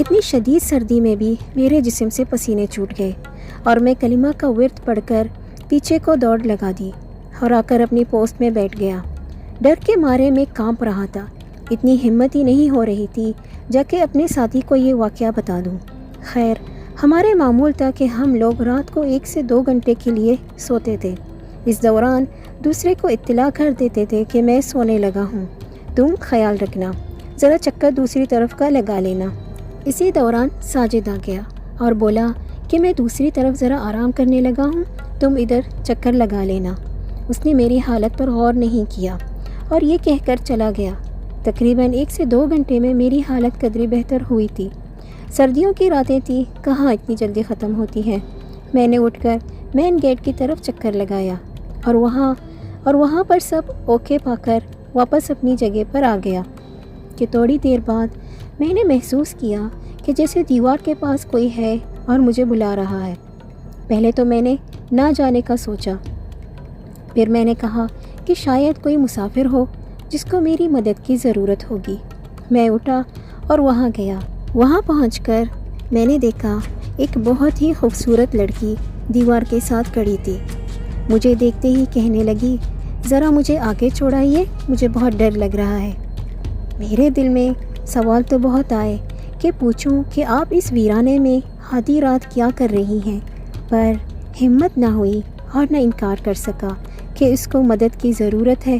اتنی شدید سردی میں بھی میرے جسم سے پسینے چھوٹ گئے اور میں کلمہ کا ورد پڑھ کر پیچھے کو دوڑ لگا دی اور آ کر اپنی پوسٹ میں بیٹھ گیا۔ ڈر کے مارے میں کانپ رہا تھا، اتنی ہمت ہی نہیں ہو رہی تھی جا کے اپنے ساتھی کو یہ واقعہ بتا دوں۔ خیر، ہمارے معمول تھا کہ ہم لوگ رات کو 1 سے 2 گھنٹے کے لیے سوتے تھے۔ اس دوران دوسرے کو اطلاع کر دیتے تھے کہ میں سونے لگا ہوں، تم خیال رکھنا، ذرا چکر دوسری طرف کا لگا لینا۔ اسی دوران ساجد آ گیا اور بولا کہ میں دوسری طرف ذرا آرام کرنے لگا ہوں، تم ادھر چکر لگا لینا۔ اس نے میری حالت پر غور نہیں کیا اور یہ کہہ کر چلا گیا۔ تقریباً 1 سے 2 گھنٹے میں میری حالت قدری بہتر ہوئی تھی۔ سردیوں کی راتیں تھیں، کہاں اتنی جلدی ختم ہوتی ہیں۔ میں نے اٹھ کر مین گیٹ کی طرف چکر لگایا اور وہاں پر سب اوکے پا کر واپس اپنی جگہ پر آ گیا کہ تھوڑی دیر بعد میں نے محسوس کیا کہ جیسے دیوار کے پاس کوئی ہے اور مجھے بلا رہا ہے۔ پہلے تو میں نے نہ جانے کا سوچا، پھر میں نے کہا کہ شاید کوئی مسافر ہو جس کو میری مدد کی ضرورت ہوگی۔ میں اٹھا اور وہاں گیا۔ وہاں پہنچ کر میں نے دیکھا ایک بہت ہی خوبصورت لڑکی دیوار کے ساتھ کھڑی تھی۔ مجھے دیکھتے ہی کہنے لگی، ذرا مجھے آگے چھوڑائیے، مجھے بہت ڈر لگ رہا ہے۔ میرے دل میں سوال تو بہت آئے کہ پوچھوں کہ آپ اس ویرانے میں آدھی رات کیا کر رہی ہیں، پر ہمت نہ ہوئی اور نہ انکار کر سکا کہ اس کو مدد کی ضرورت ہے،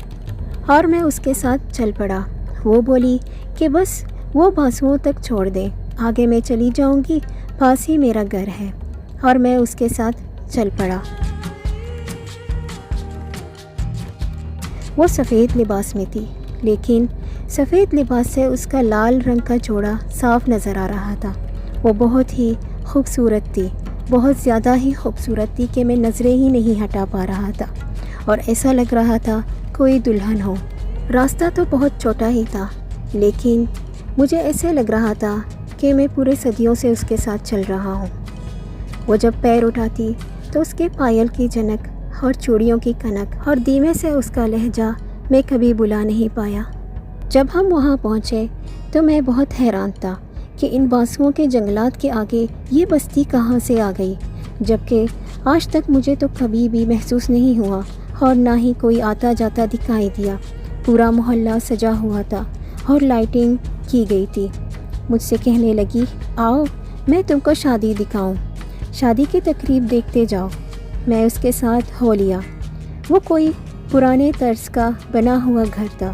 اور میں اس کے ساتھ چل پڑا۔ وہ بولی کہ بس وہ بانسوں تک چھوڑ دیں، آگے میں چلی جاؤں گی، پاس ہی میرا گھر ہے، اور میں اس کے ساتھ چل پڑا۔ وہ سفید لباس میں تھی، لیکن سفید لباس سے اس کا لال رنگ کا جوڑا صاف نظر آ رہا تھا۔ وہ بہت ہی خوبصورت تھی، بہت زیادہ ہی خوبصورت تھی کہ میں نظریں ہی نہیں ہٹا پا رہا تھا، اور ایسا لگ رہا تھا کوئی دلہن ہو۔ راستہ تو بہت چھوٹا ہی تھا، لیکن مجھے ایسے لگ رہا تھا کہ میں پورے صدیوں سے اس کے ساتھ چل رہا ہوں۔ وہ جب پیر اٹھاتی تو اس کے پائل کی جھنک اور چوڑیوں کی کنک اور دھیمے سے اس کا لہجہ میں کبھی بھلا نہیں پایا۔ جب ہم وہاں پہنچے تو میں بہت حیران تھا کہ ان بانسوں کے جنگلات کے آگے یہ بستی کہاں سے آ گئی، جبکہ آج تک مجھے تو کبھی بھی محسوس نہیں ہوا اور نہ ہی کوئی آتا جاتا دکھائی دیا۔ پورا محلہ سجا ہوا تھا اور لائٹنگ کی گئی تھی۔ مجھ سے کہنے لگی، آؤ میں تم کو شادی دکھاؤں، شادی کی تقریب دیکھتے جاؤ۔ میں اس کے ساتھ ہو لیا۔ وہ کوئی پرانے طرز کا بنا ہوا گھر تھا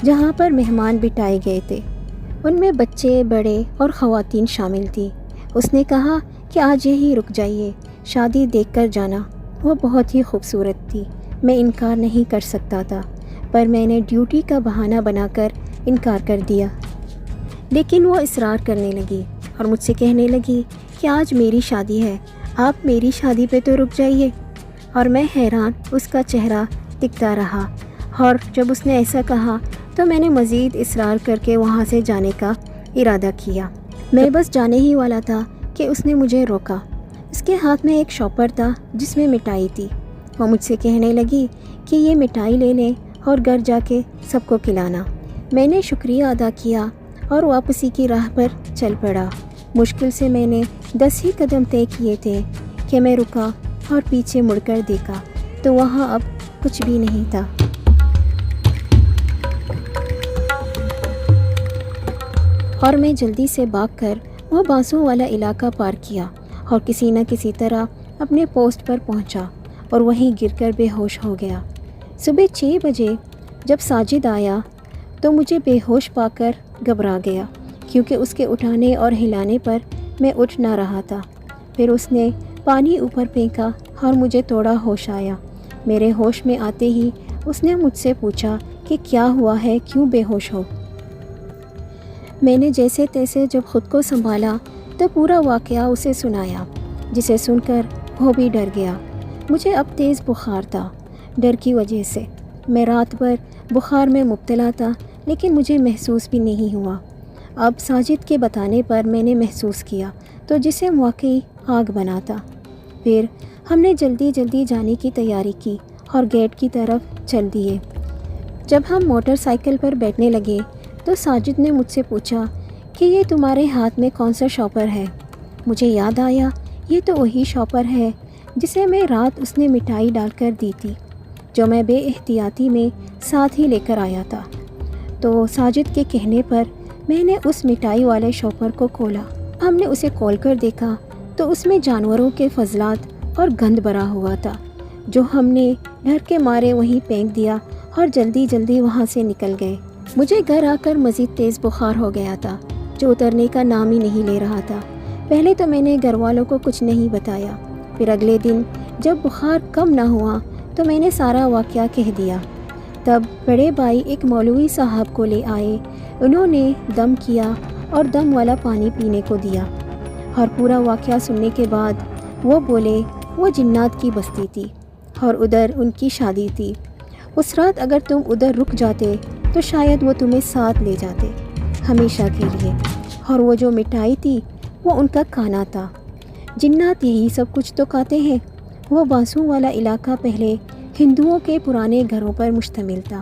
جہاں پر مہمان بٹھائے گئے تھے۔ ان میں بچے، بڑے اور خواتین شامل تھی۔ اس نے کہا کہ آج یہی رک جائیے، شادی دیکھ کر جانا۔ وہ بہت ہی خوبصورت تھی، میں انکار نہیں کر سکتا تھا، پر میں نے ڈیوٹی کا بہانہ بنا کر انکار کر دیا۔ لیکن وہ اصرار کرنے لگی اور مجھ سے کہنے لگی کہ آج میری شادی ہے، آپ میری شادی پہ تو رک جائیے۔ اور میں حیران اس کا چہرہ دکھتا رہا، اور جب اس نے ایسا کہا تو میں نے مزید اصرار کر کے وہاں سے جانے کا ارادہ کیا۔ میں بس جانے ہی والا تھا کہ اس نے مجھے روکا۔ اس کے ہاتھ میں ایک شاپر تھا جس میں مٹھائی تھی۔ وہ مجھ سے کہنے لگی کہ یہ مٹھائی لے لیں اور گھر جا کے سب کو کھلانا۔ میں نے شکریہ ادا کیا اور واپسی کی راہ پر چل پڑا۔ مشکل سے میں نے 10 ہی قدم طے کیے تھے کہ میں رکا اور پیچھے مڑ کر دیکھا تو وہاں اب کچھ بھی نہیں تھا۔ اور میں جلدی سے بھاگ کر وہ بانسوں والا علاقہ پار کیا اور کسی نہ کسی طرح اپنے پوسٹ پر پہنچا اور وہیں گر کر بے ہوش ہو گیا۔ صبح 6 بجے جب ساجد آیا تو مجھے بے ہوش پا کر گھبرا گیا، کیونکہ اس کے اٹھانے اور ہلانے پر میں اٹھ نہ رہا تھا۔ پھر اس نے پانی اوپر پھینکا اور مجھے تھوڑا ہوش آیا۔ میرے ہوش میں آتے ہی اس نے مجھ سے پوچھا کہ کیا ہوا ہے، کیوں بے ہوش ہو؟ میں نے جیسے تیسے جب خود کو سنبھالا تو پورا واقعہ اسے سنایا، جسے سن کر وہ بھی ڈر گیا۔ مجھے اب تیز بخار تھا، ڈر کی وجہ سے۔ میں رات بھر بخار میں مبتلا تھا، لیکن مجھے محسوس بھی نہیں ہوا۔ اب ساجد کے بتانے پر میں نے محسوس کیا تو جسم واقعی آگ بنا تھا۔ پھر ہم نے جلدی جانے کی تیاری کی اور گیٹ کی طرف چل دیے۔ جب ہم موٹر سائیکل پر بیٹھنے لگے تو ساجد نے مجھ سے پوچھا کہ یہ تمہارے ہاتھ میں کون سا شاپر ہے۔ مجھے یاد آیا یہ تو وہی شاپر ہے جسے میں رات اس نے مٹھائی ڈال کر دی تھی، جو میں بے احتیاطی میں ساتھ ہی لے کر آیا تھا۔ تو ساجد کے کہنے پر میں نے اس مٹھائی والے شاپر کو کھولا۔ ہم نے اسے کھول کر دیکھا تو اس میں جانوروں کے فضلات اور گند بھرا ہوا تھا، جو ہم نے ڈر کے مارے وہیں پھینک دیا اور جلدی جلدی وہاں سے نکل گئے۔ مجھے گھر آ کر مزید تیز بخار ہو گیا تھا، جو اترنے کا نام ہی نہیں لے رہا تھا۔ پہلے تو میں نے گھر والوں کو کچھ نہیں بتایا، پھر اگلے دن جب بخار کم نہ ہوا تو میں نے سارا واقعہ کہہ دیا۔ تب بڑے بھائی ایک مولوی صاحب کو لے آئے، انہوں نے دم کیا اور دم والا پانی پینے کو دیا، اور پورا واقعہ سننے کے بعد وہ بولے وہ جنات کی بستی تھی اور ادھر ان کی شادی تھی۔ اس رات اگر تم ادھر رک جاتے تو شاید وہ تمہیں ساتھ لے جاتے ہمیشہ کے لیے، اور وہ جو مٹھائی تھی وہ ان کا کھانا تھا۔ جنات یہی سب کچھ تو کھاتے ہیں۔ وہ بانسوں والا علاقہ پہلے ہندوؤں کے پرانے گھروں پر مشتمل تھا،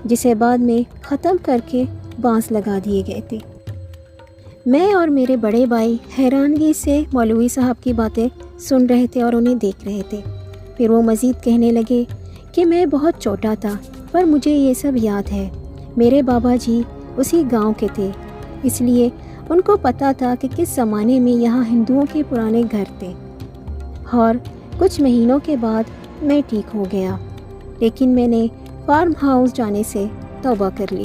جسے بعد میں ختم کر کے بانس لگا دیے گئے تھے۔ میں اور میرے بڑے بھائی حیرانگی سے مولوی صاحب کی باتیں سن رہے تھے اور انہیں دیکھ رہے تھے۔ پھر وہ مزید کہنے لگے کہ میں بہت چھوٹا تھا پر مجھے یہ سب یاد ہے۔ میرے بابا جی اسی گاؤں کے تھے، اس لیے ان کو پتہ تھا کہ کس زمانے میں یہاں ہندوؤں کے پرانے گھر تھے۔ اور کچھ مہینوں کے بعد میں ٹھیک ہو گیا، لیکن میں نے فارم ہاؤس جانے سے توبہ کر لی۔